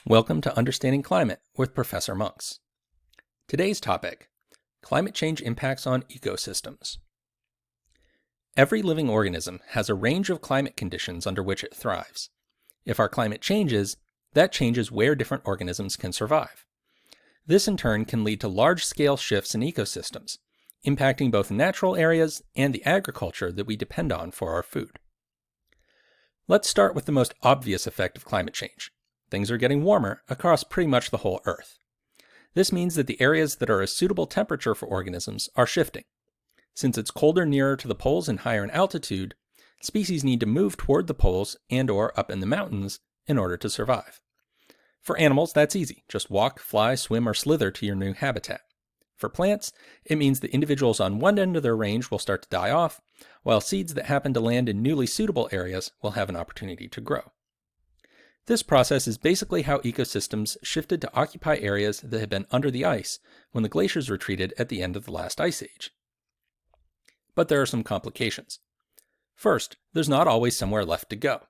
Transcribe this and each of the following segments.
Welcome to Understanding Climate with Professor Monks. Today's topic, climate change impacts on ecosystems. Every living organism has a range of climate conditions under which it thrives. If our climate changes, that changes where different organisms can survive. This in turn can lead to large-scale shifts in ecosystems, impacting both natural areas and the agriculture that we depend on for our food. Let's start with the most obvious effect of climate change. Things are getting warmer across pretty much the whole Earth. This means that the areas that are a suitable temperature for organisms are shifting. Since it's colder nearer to the poles and higher in altitude, species need to move toward the poles and/or up in the mountains in order to survive. For animals, that's easy. Just walk, fly, swim, or slither to your new habitat. For plants, it means the individuals on one end of their range will start to die off, while seeds that happen to land in newly suitable areas will have an opportunity to grow. This process is basically how ecosystems shifted to occupy areas that had been under the ice when the glaciers retreated at the end of the last ice age. But there are some complications. First, there's not always somewhere left to go.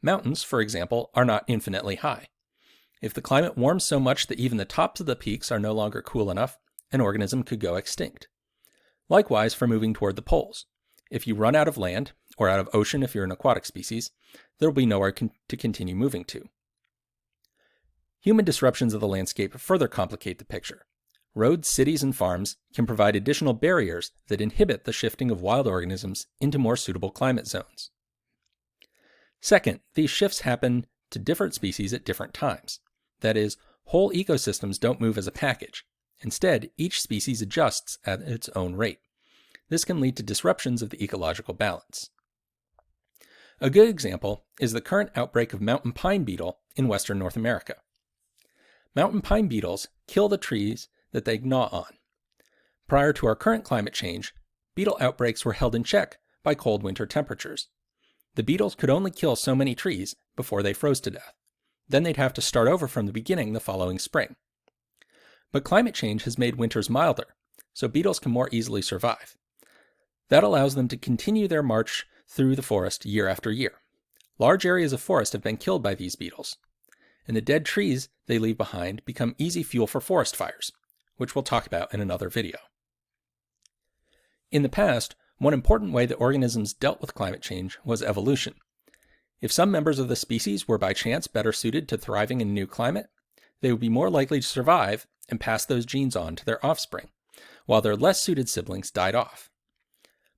Mountains, for example, are not infinitely high. If the climate warms so much that even the tops of the peaks are no longer cool enough, an organism could go extinct. Likewise for moving toward the poles. If you run out of land, or out of ocean if you're an aquatic species, there will be nowhere to continue moving to. Human disruptions of the landscape further complicate the picture. Roads, cities, and farms can provide additional barriers that inhibit the shifting of wild organisms into more suitable climate zones. Second, these shifts happen to different species at different times. That is, whole ecosystems don't move as a package. Instead, each species adjusts at its own rate. This can lead to disruptions of the ecological balance. A good example is the current outbreak of mountain pine beetle in western North America. Mountain pine beetles kill the trees that they gnaw on. Prior to our current climate change, beetle outbreaks were held in check by cold winter temperatures. The beetles could only kill so many trees before they froze to death. Then they'd have to start over from the beginning the following spring. But climate change has made winters milder, so beetles can more easily survive. That allows them to continue their march through the forest year after year. Large areas of forest have been killed by these beetles, and the dead trees they leave behind become easy fuel for forest fires, which we'll talk about in another video. In the past, one important way that organisms dealt with climate change was evolution. If some members of the species were by chance better suited to thriving in a new climate, they would be more likely to survive and pass those genes on to their offspring, while their less suited siblings died off.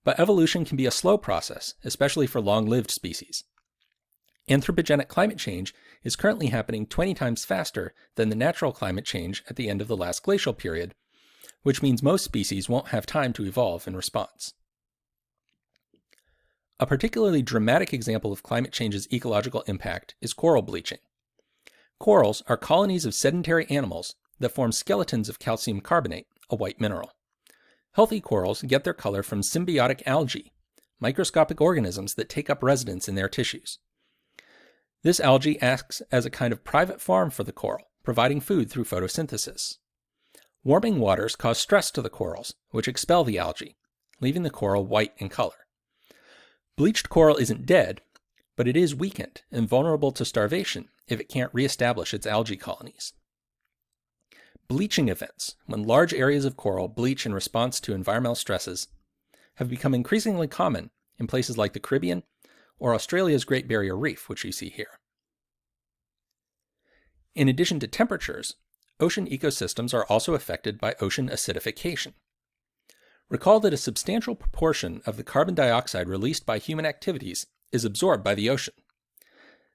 But evolution can be a slow process, especially for long-lived species. Anthropogenic climate change is currently happening 20 times faster than the natural climate change at the end of the last glacial period, which means most species won't have time to evolve in response. A particularly dramatic example of climate change's ecological impact is coral bleaching. Corals are colonies of sedentary animals that form skeletons of calcium carbonate, a white mineral. Healthy corals get their color from symbiotic algae, microscopic organisms that take up residence in their tissues. This algae acts as a kind of private farm for the coral, providing food through photosynthesis. Warming waters cause stress to the corals, which expel the algae, leaving the coral white in color. Bleached coral isn't dead, but it is weakened and vulnerable to starvation if it can't reestablish its algae colonies. Bleaching events, when large areas of coral bleach in response to environmental stresses, have become increasingly common in places like the Caribbean or Australia's Great Barrier Reef, which you see here. In addition to temperatures, ocean ecosystems are also affected by ocean acidification. Recall that a substantial proportion of the carbon dioxide released by human activities is absorbed by the ocean.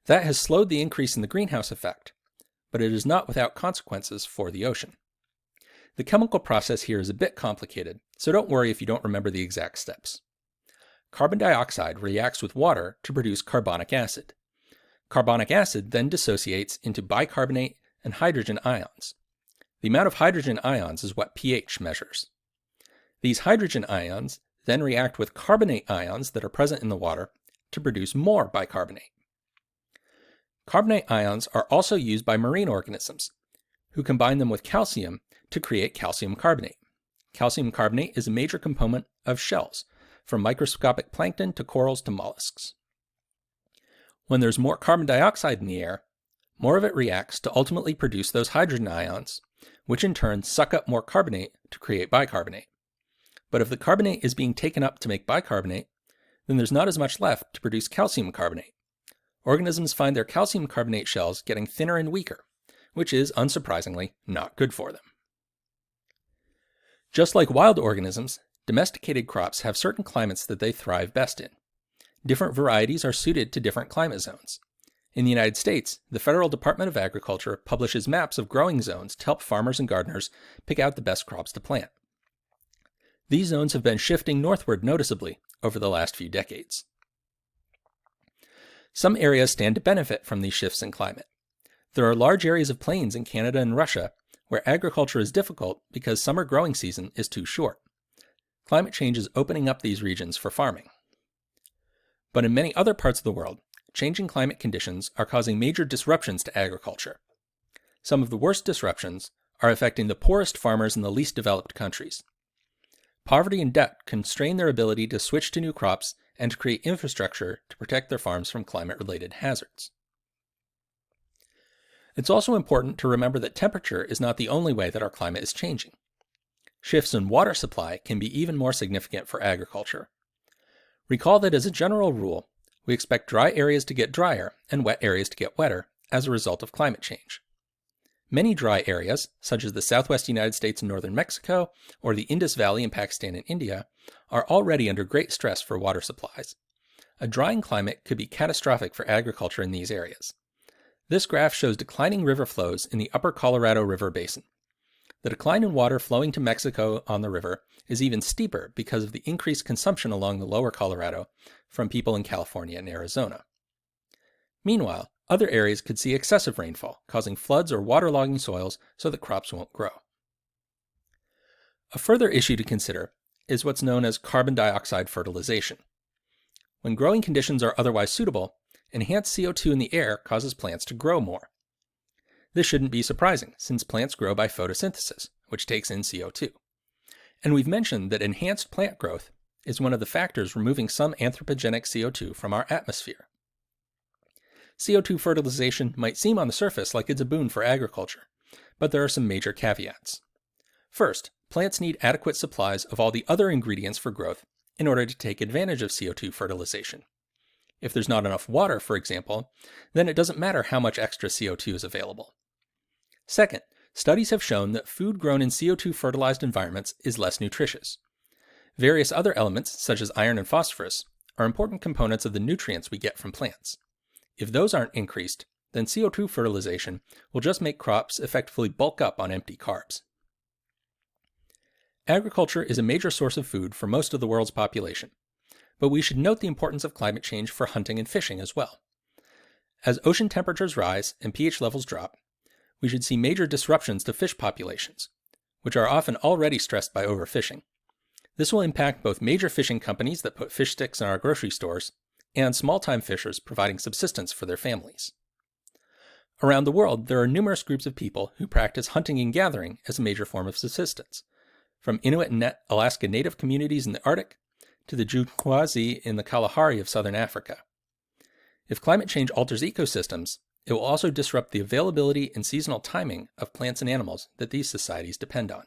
That has slowed the increase in the greenhouse effect, but it is not without consequences for the ocean. The chemical process here is a bit complicated, so don't worry if you don't remember the exact steps. Carbon dioxide reacts with water to produce carbonic acid. Carbonic acid then dissociates into bicarbonate and hydrogen ions. The amount of hydrogen ions is what pH measures. These hydrogen ions then react with carbonate ions that are present in the water to produce more bicarbonate. Carbonate ions are also used by marine organisms, who combine them with calcium to create calcium carbonate. Calcium carbonate is a major component of shells, from microscopic plankton to corals to mollusks. When there's more carbon dioxide in the air, more of it reacts to ultimately produce those hydrogen ions, which in turn suck up more carbonate to create bicarbonate. But if the carbonate is being taken up to make bicarbonate, then there's not as much left to produce calcium carbonate. Organisms find their calcium carbonate shells getting thinner and weaker, which is, unsurprisingly, not good for them. Just like wild organisms, domesticated crops have certain climates that they thrive best in. Different varieties are suited to different climate zones. In the United States, the Federal Department of Agriculture publishes maps of growing zones to help farmers and gardeners pick out the best crops to plant. These zones have been shifting northward noticeably over the last few decades. Some areas stand to benefit from these shifts in climate. There are large areas of plains in Canada and Russia where agriculture is difficult because summer growing season is too short. Climate change is opening up these regions for farming. But in many other parts of the world, changing climate conditions are causing major disruptions to agriculture. Some of the worst disruptions are affecting the poorest farmers in the least developed countries. Poverty and debt constrain their ability to switch to new crops and to create infrastructure to protect their farms from climate-related hazards. It's also important to remember that temperature is not the only way that our climate is changing. Shifts in water supply can be even more significant for agriculture. Recall that as a general rule, we expect dry areas to get drier and wet areas to get wetter as a result of climate change. Many dry areas, such as the southwest United States and northern Mexico, or the Indus Valley in Pakistan and India, are already under great stress for water supplies. A drying climate could be catastrophic for agriculture in these areas. This graph shows declining river flows in the upper Colorado River basin. The decline in water flowing to Mexico on the river is even steeper because of the increased consumption along the lower Colorado from people in California and Arizona. Meanwhile, other areas could see excessive rainfall, causing floods or waterlogging soils so that crops won't grow. A further issue to consider is what's known as carbon dioxide fertilization. When growing conditions are otherwise suitable, enhanced CO2 in the air causes plants to grow more. This shouldn't be surprising, since plants grow by photosynthesis, which takes in CO2. And we've mentioned that enhanced plant growth is one of the factors removing some anthropogenic CO2 from our atmosphere. CO2 fertilization might seem on the surface like it's a boon for agriculture, but there are some major caveats. First, plants need adequate supplies of all the other ingredients for growth in order to take advantage of CO2 fertilization. If there's not enough water, for example, then it doesn't matter how much extra CO2 is available. Second, studies have shown that food grown in CO2 fertilized environments is less nutritious. Various other elements, such as iron and phosphorus, are important components of the nutrients we get from plants. If those aren't increased, then CO2 fertilization will just make crops effectively bulk up on empty carbs. Agriculture is a major source of food for most of the world's population, but we should note the importance of climate change for hunting and fishing as well. As ocean temperatures rise and pH levels drop, we should see major disruptions to fish populations, which are often already stressed by overfishing. This will impact both major fishing companies that put fish sticks in our grocery stores and small-time fishers providing subsistence for their families. Around the world, there are numerous groups of people who practice hunting and gathering as a major form of subsistence, from Inuit and Alaska Native communities in the Arctic to the Jukwazi in the Kalahari of southern Africa. If climate change alters ecosystems, it will also disrupt the availability and seasonal timing of plants and animals that these societies depend on.